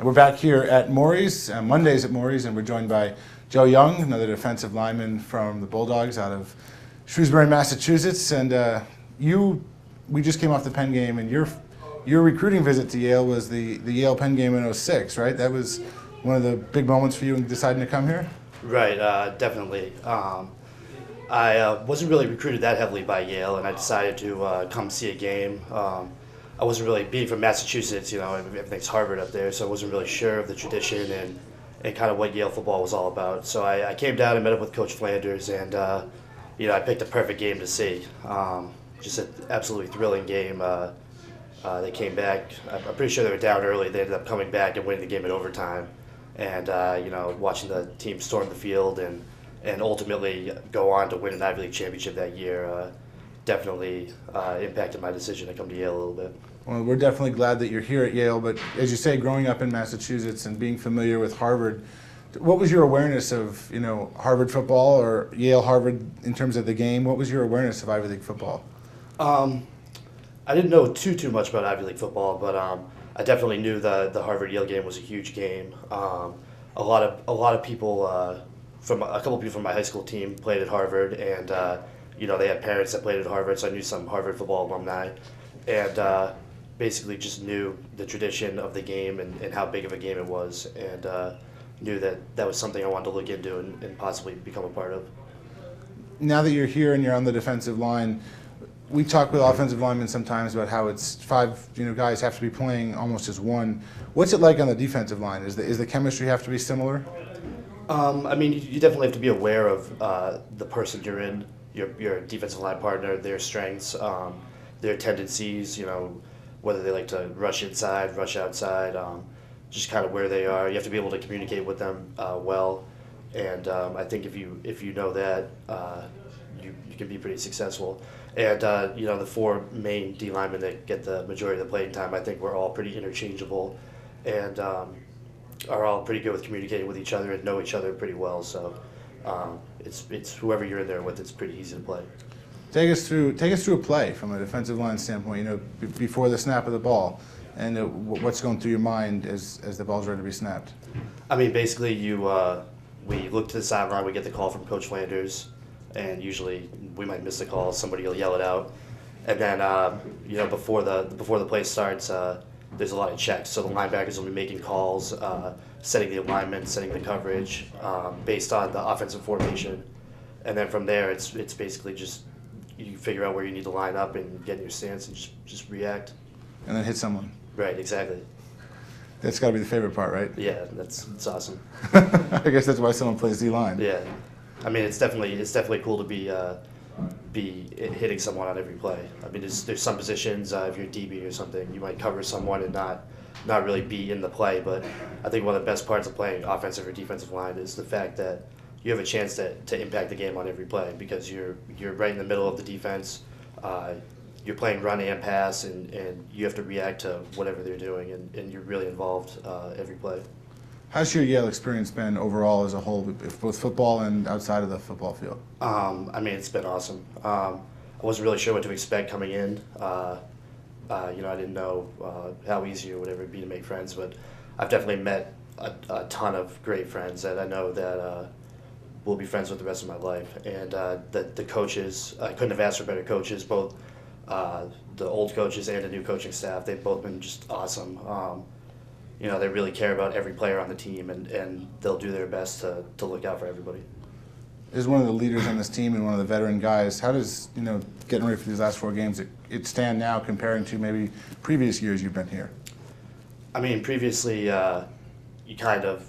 And we're back here at Mory's, Mondays at Mory's, and we're joined by Joe Young, another defensive lineman from the Bulldogs out of Shrewsbury, Massachusetts. And we just came off the Penn game, and your recruiting visit to Yale was the Yale Penn game in '06, right? That was one of the big moments for you in deciding to come here? Right, definitely. I wasn't really recruited that heavily by Yale, and I decided to come see a game. I wasn't really, being from Massachusetts, everything's Harvard up there, so I wasn't really sure of the tradition and kind of what Yale football was all about. So I came down and met up with Coach Flanders, and I picked a perfect game to see. Just an absolutely thrilling game. They came back. I'm pretty sure they were down early. They ended up coming back and winning the game in overtime. And watching the team storm the field and ultimately go on to win an Ivy League championship that year definitely impacted my decision to come to Yale a little bit. Well, we're definitely glad that you're here at Yale, but as you say, growing up in Massachusetts and being familiar with Harvard, what was your awareness of, Harvard football or Yale-Harvard in terms of the game? What was your awareness of Ivy League football? I didn't know too much about Ivy League football, but I definitely knew the Harvard-Yale game was a huge game. A lot of people a couple people from my high school team played at Harvard, and they had parents that played at Harvard, so I knew some Harvard football alumni, and basically just knew the tradition of the game and how big of a game it was, and knew that was something I wanted to look into and possibly become a part of. Now that you're here and you're on the defensive line, we talk with offensive linemen sometimes about how it's five guys have to be playing almost as one. What's it like on the defensive line? Is the chemistry have to be similar? You definitely have to be aware of the person you're in, your defensive line partner, their strengths, their tendencies, whether they like to rush inside, rush outside, just kind of where they are. You have to be able to communicate with them well, and I think if you know that, you can be pretty successful. And the four main D linemen that get the majority of the playing time, I think we're all pretty interchangeable, and are all pretty good with communicating with each other and know each other pretty well. So it's whoever you're in there with, it's pretty easy to play. Take us through a play from a defensive line standpoint. Before the snap of the ball, and what's going through your mind as the ball's ready to be snapped. Basically, we look to the sideline. We get the call from Coach Flanders, and usually we might miss the call. Somebody will yell it out, and then before the play starts, there's a lot of checks. So the linebackers will be making calls, setting the alignment, setting the coverage based on the offensive formation, and then from there it's basically just you figure out where you need to line up and get in your stance and just react. And then hit someone. Right, exactly. That's got to be the favorite part, right? Yeah, it's awesome. I guess that's why someone plays D-line. Yeah, it's definitely cool to be hitting someone on every play. There's some positions, if you're DB or something, you might cover someone and not really be in the play, but I think one of the best parts of playing offensive or defensive line is the fact that you have a chance to impact the game on every play because you're right in the middle of the defense. You're playing run and pass, and you have to react to whatever they're doing, and you're really involved every play. How's your Yale experience been overall as a whole, both football and outside of the football field? It's been awesome. I wasn't really sure what to expect coming in. I didn't know how easy or whatever it'd be to make friends, but I've definitely met a ton of great friends that I know that will be friends with the rest of my life. And the coaches, I couldn't have asked for better coaches, both the old coaches and the new coaching staff. They've both been just awesome. They really care about every player on the team, and they'll do their best to look out for everybody. As one of the leaders on this team and one of the veteran guys, how does getting ready for these last 4 games it stand now comparing to maybe previous years you've been here? Previously you kind of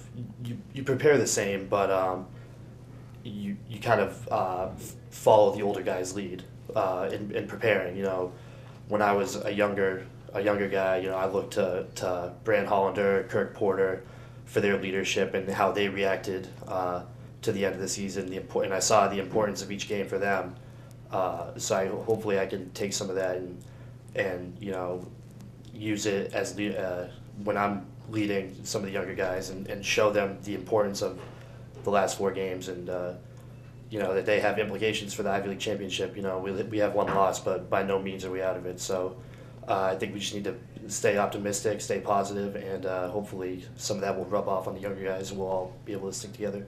you prepare the same, but you kind of follow the older guy's lead in preparing. When I was a younger guy, I looked to Brand Hollander, Kirk Porter for their leadership and how they reacted to the end of the season. And I saw the importance of each game for them. So hopefully I can take some of that and use it as when I'm leading some of the younger guys and show them the importance of the last 4 games and that they have implications for the Ivy League championship. We have 1 loss, but by no means are we out of it. So I think we just need to stay optimistic, stay positive, and hopefully some of that will rub off on the younger guys, and we'll all be able to stick together.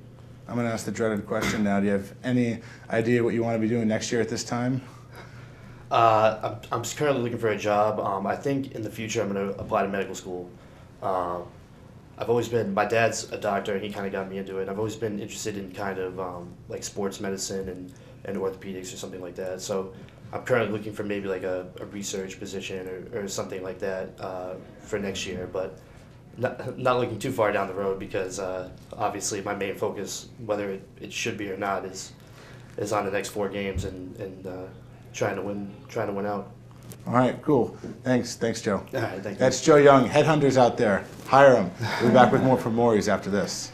I'm going to ask the dreaded question now. Do you have any idea what you want to be doing next year at this time? I'm currently looking for a job. I think in the future I'm going to apply to medical school. I've always been, my dad's a doctor and he kind of got me into it. I've always been interested in kind of like sports medicine and orthopedics or something like that. So I'm currently looking for maybe like a research position or something like that for next year, but not looking too far down the road because obviously my main focus, whether it should be or not, is on the next 4 games and trying to win out. All right, cool. Thanks, Joe. All right, thank you. That's Joe Young, headhunters out there. Hire him. We'll be back with more from Mory's after this.